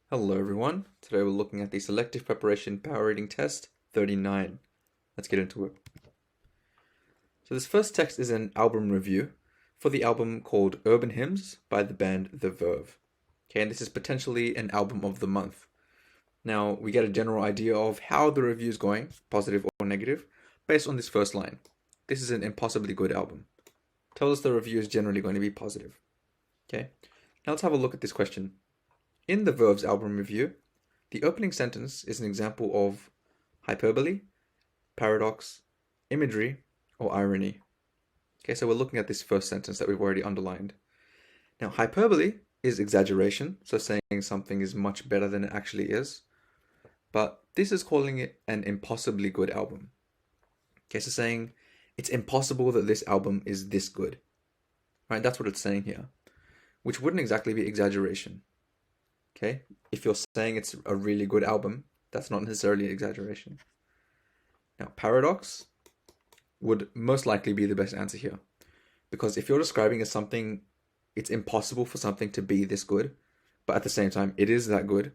Hello everyone, today we're looking at the Selective Preparation Power Reading Test 39. Let's get into it. So this first text is an album review for the album called Urban Hymns by the band The Verve. Okay, and this is potentially an album of the month. Now, we get a general idea of how the review is going, positive or negative, based on this first line. This is an impossibly good album. Tells us the review is generally going to be positive. Okay, now let's have a look at this question. In the Verve's album review, the opening sentence is an example of hyperbole, paradox, imagery, or irony. Okay, so we're looking at this first sentence that we've already underlined. Now, hyperbole is exaggeration, so saying something is much better than it actually is. But this is calling it an impossibly good album. Okay, so saying it's impossible that this album is this good. Right, that's what it's saying here, which wouldn't exactly be exaggeration. Okay, if you're saying it's a really good album, that's not necessarily an exaggeration. Now, paradox would most likely be the best answer here. Because if you're describing as something, it's impossible for something to be this good, but at the same time, it is that good.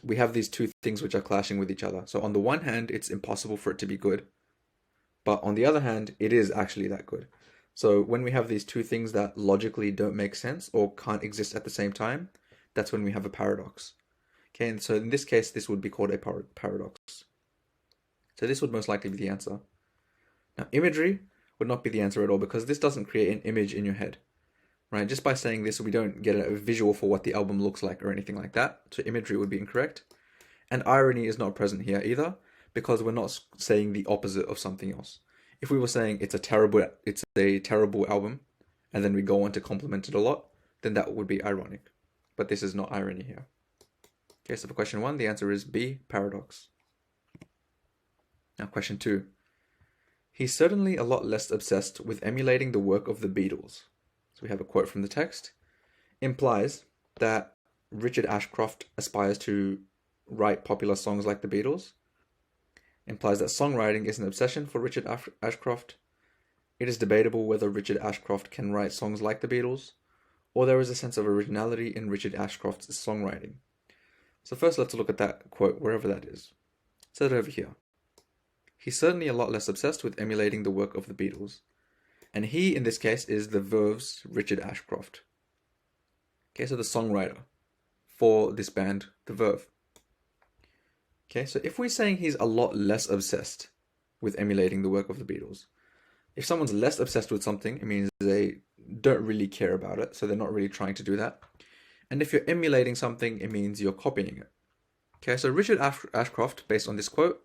We have these two things which are clashing with each other. So on the one hand, it's impossible for it to be good, but on the other hand, it is actually that good. So when we have these two things that logically don't make sense or can't exist at the same time, that's when we have a paradox. Okay, and so in this case, this would be called a paradox. So this would most likely be the answer. Now, imagery would not be the answer at all because this doesn't create an image in your head, right? Just by saying this, we don't get a visual for what the album looks like or anything like that. So imagery would be incorrect. And irony is not present here either because we're not saying the opposite of something else. If we were saying it's a terrible album, and then we go on to compliment it a lot, then that would be ironic. But this is not irony here. Okay, so for question 1, the answer is B, paradox. Now question 2. He's certainly a lot less obsessed with emulating the work of the Beatles. So we have a quote from the text. Implies that Richard Ashcroft aspires to write popular songs like the Beatles. Implies that songwriting is an obsession for Richard Ashcroft. It is debatable whether Richard Ashcroft can write songs like the Beatles, or there is a sense of originality in Richard Ashcroft's songwriting. So first let's look at that quote, wherever that is. It says it over here. He's certainly a lot less obsessed with emulating the work of the Beatles. And he, in this case, is the Verve's Richard Ashcroft. Okay, so the songwriter for this band, the Verve. Okay, so if we're saying he's a lot less obsessed with emulating the work of the Beatles, if someone's less obsessed with something, it means they don't really care about it, so they're not really trying to do that. And if you're emulating something, it means you're copying it. Okay, so Richard Ashcroft, based on this quote,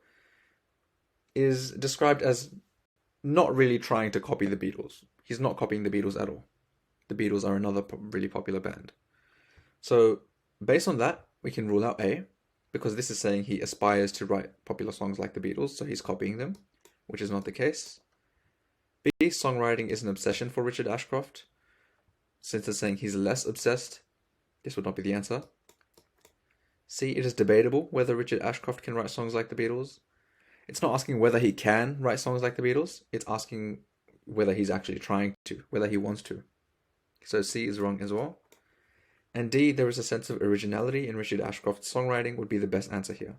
is described as not really trying to copy the Beatles. He's not copying the Beatles at all. The Beatles are another really popular band. So based on that, we can rule out A, because this is saying he aspires to write popular songs like the Beatles, so he's copying them, which is not the case. B, songwriting is an obsession for Richard Ashcroft. Since it's saying he's less obsessed, this would not be the answer. C, it is debatable whether Richard Ashcroft can write songs like the Beatles. It's not asking whether he can write songs like the Beatles. It's asking whether he's actually trying to, whether he wants to. So C is wrong as well. And D, there is a sense of originality in Richard Ashcroft's songwriting would be the best answer here.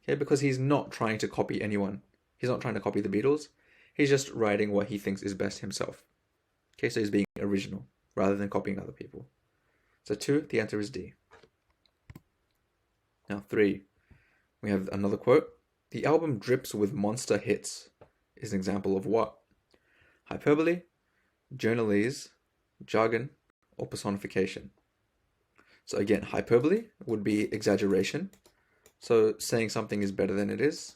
Okay, because he's not trying to copy anyone. He's not trying to copy the Beatles. He's just writing what he thinks is best himself. Okay, so he's being original rather than copying other people. So 2, the answer is D. Now 3, we have another quote. The album drips with monster hits is an example of what? Hyperbole, journalese, jargon, or personification. So again, hyperbole would be exaggeration. So saying something is better than it is.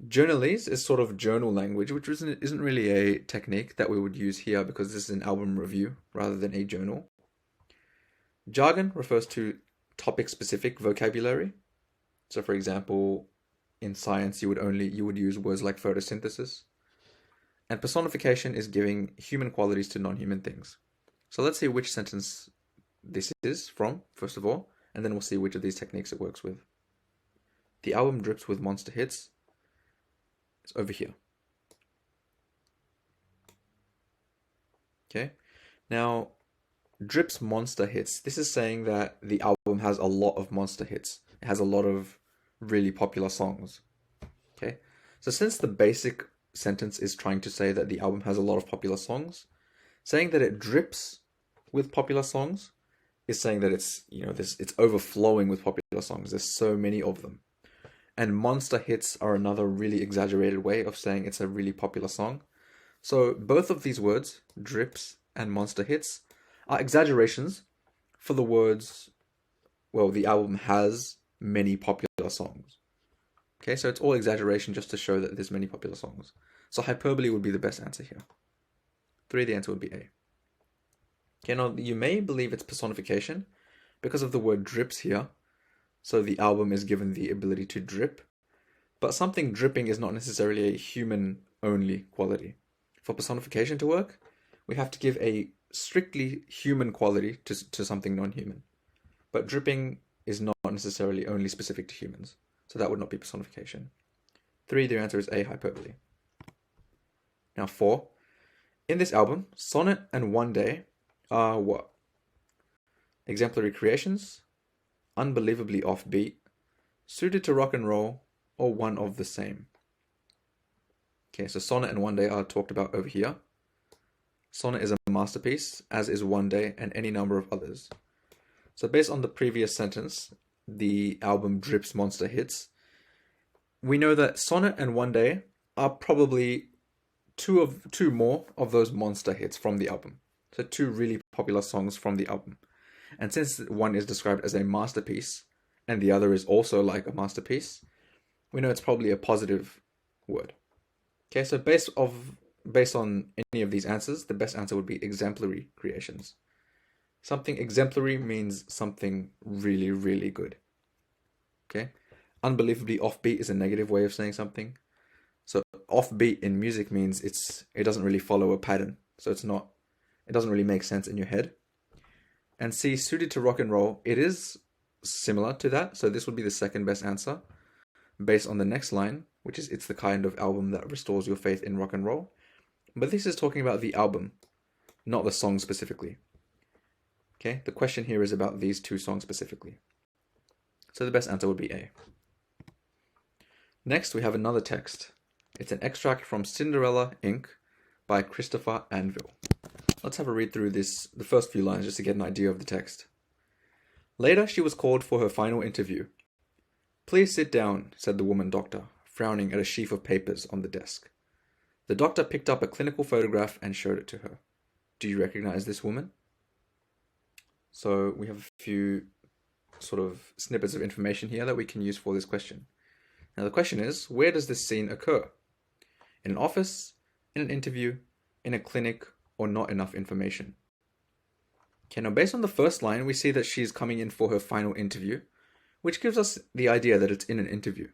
Journalese is sort of journal language, which isn't really a technique that we would use here because this is an album review rather than a journal. Jargon refers to topic-specific vocabulary. So for example, in science, you would use words like photosynthesis. And personification is giving human qualities to non-human things. So let's see which sentence this is from, first of all, and then we'll see which of these techniques it works with. The album drips with monster hits. It's over here. Okay. Now, drips monster hits. This is saying that the album has a lot of monster hits. It has a lot of really popular songs. Okay, so since the basic sentence is trying to say that the album has a lot of popular songs, saying that it drips with popular songs is saying that it's, it's overflowing with popular songs. There's so many of them. And monster hits are another really exaggerated way of saying it's a really popular song. So both of these words, drips and monster hits, are exaggerations for the words, well, the album has many popular songs. Okay, so it's all exaggeration just to show that there's many popular songs. So hyperbole would be the best answer here. 3, the answer would be A. Okay, now you may believe it's personification because of the word drips here. So the album is given the ability to drip. But something dripping is not necessarily a human-only quality. For personification to work, we have to give a strictly human quality to something non-human. But dripping is not necessarily only specific to humans. So that would not be personification. 3, the answer is A, hyperbole. Now 4. In this album, Sonnet and One Day are what? Exemplary creations, unbelievably offbeat, suited to rock and roll, or one of the same. Okay, so Sonnet and One Day are talked about over here. Sonnet is a masterpiece, as is One Day and any number of others. So based on the previous sentence, the album drips monster hits, we know that Sonnet and One Day are probably two more of those monster hits from the album. So 2 really popular songs from the album. And since one is described as a masterpiece and the other is also like a masterpiece, we know it's probably a positive word. Okay, so based on any of these answers, the best answer would be exemplary creations. Something exemplary means something really, really good. Okay, unbelievably offbeat is a negative way of saying something. So offbeat in music means it doesn't really follow a pattern. So it doesn't really make sense in your head. And C, suited to rock and roll, it is similar to that. So this would be the second best answer based on the next line, which is it's the kind of album that restores your faith in rock and roll. But this is talking about the album, not the song specifically. Okay, the question here is about these 2 songs specifically. So the best answer would be A. Next, we have another text. It's an extract from Cinderella, Inc. by Christopher Anvil. Let's have a read through the first few lines just to get an idea of the text. Later, she was called for her final interview. Please sit down, said the woman doctor, frowning at a sheaf of papers on the desk. The doctor picked up a clinical photograph and showed it to her. Do you recognize this woman? So we have a few sort of snippets of information here that we can use for this question. Now the question is, where does this scene occur? In an office, in an interview, in a clinic, or not enough information? Okay, now based on the first line, we see that she's coming in for her final interview, which gives us the idea that it's in an interview.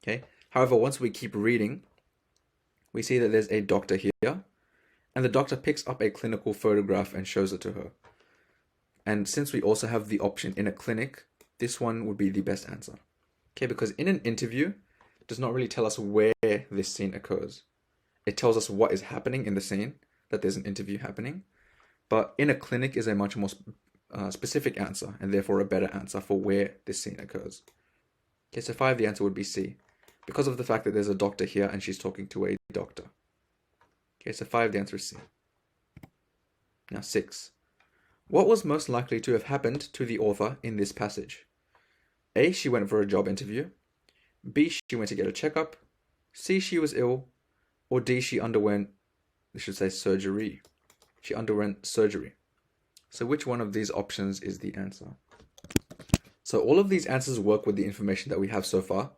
Okay. However, once we keep reading, we see that there's a doctor here, and the doctor picks up a clinical photograph and shows it to her. And since we also have the option in a clinic, this one would be the best answer. Okay, because in an interview, it does not really tell us where this scene occurs. It tells us what is happening in the scene, that there's an interview happening. But in a clinic is a much more specific answer, and therefore a better answer for where this scene occurs. Okay, so 5, the answer would be C, because of the fact that there's a doctor here and she's talking to a doctor. Okay, so 5, the answer is C. Now 6. What was most likely to have happened to the author in this passage? A, she went for a job interview. B, she went to get a checkup. C, she was ill. Or D, she underwent, we should say surgery. She underwent surgery. So which one of these options is the answer? So all of these answers work with the information that we have so far.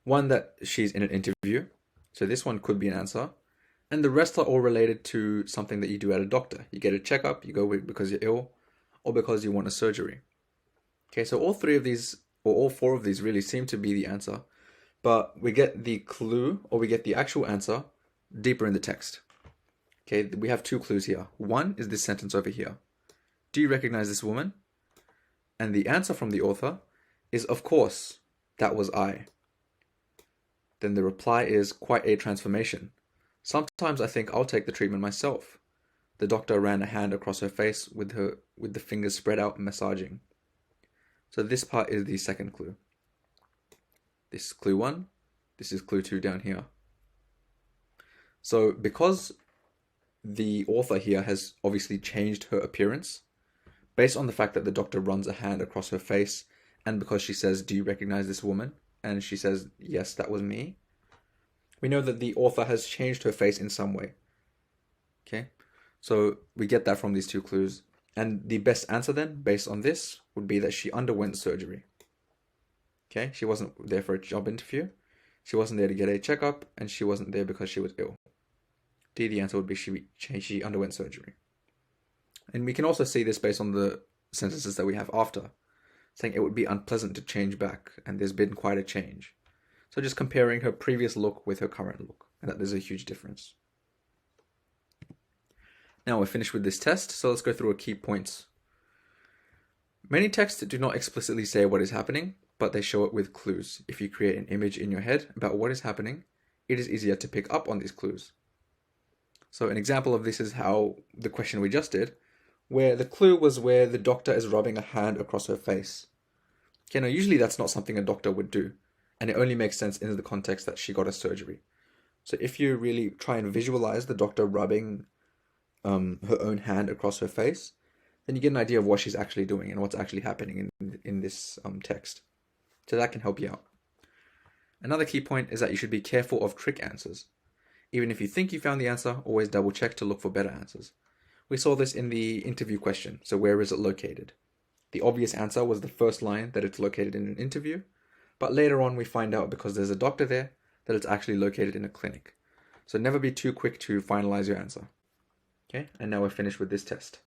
One, that she's in an interview. So this one could be an answer. And the rest are all related to something that you do at a doctor. You get a checkup, you go because you're ill, or because you want a surgery. Okay, so all 3 of these, or all 4 of these really seem to be the answer. But we get the clue, or we get the actual answer, deeper in the text. Okay, we have 2 clues here. One is this sentence over here. Do you recognize this woman? And the answer from the author is, of course, that was I. Then the reply is quite a transformation. Sometimes I think I'll take the treatment myself. The doctor ran a hand across her face with the fingers spread out, massaging. So this part is the second clue. This is clue 1. This is clue 2 down here. So because the author here has obviously changed her appearance, based on the fact that the doctor runs a hand across her face, and because she says, "Do you recognize this woman?" and she says, "Yes, that was me," we know that the author has changed her face in some way. Okay, so we get that from these two clues. And the best answer then, based on this, would be that she underwent surgery. Okay, she wasn't there for a job interview, she wasn't there to get a checkup, and she wasn't there because she was ill. D, the answer would be she underwent surgery. And we can also see this based on the sentences that we have after, saying it would be unpleasant to change back, and there's been quite a change. So just comparing her previous look with her current look, and that there's a huge difference. Now we're finished with this test, so let's go through our key points. Many texts do not explicitly say what is happening, but they show it with clues. If you create an image in your head about what is happening, it is easier to pick up on these clues. So an example of this is how the question we just did, where the clue was where the doctor is rubbing a hand across her face. Okay, now usually that's not something a doctor would do, and it only makes sense in the context that she got a surgery. So if you really try and visualize the doctor rubbing her own hand across her face, then you get an idea of what she's actually doing and what's actually happening in this text. So that can help you out. Another key point is that you should be careful of trick answers. Even if you think you found the answer, always double check to look for better answers. We saw this in the interview question, so where is it located? The obvious answer was the first line, that it's located in an interview, but later on we find out, because there's a doctor there, that it's actually located in a clinic. So never be too quick to finalize your answer. Okay, and now we're finished with this test.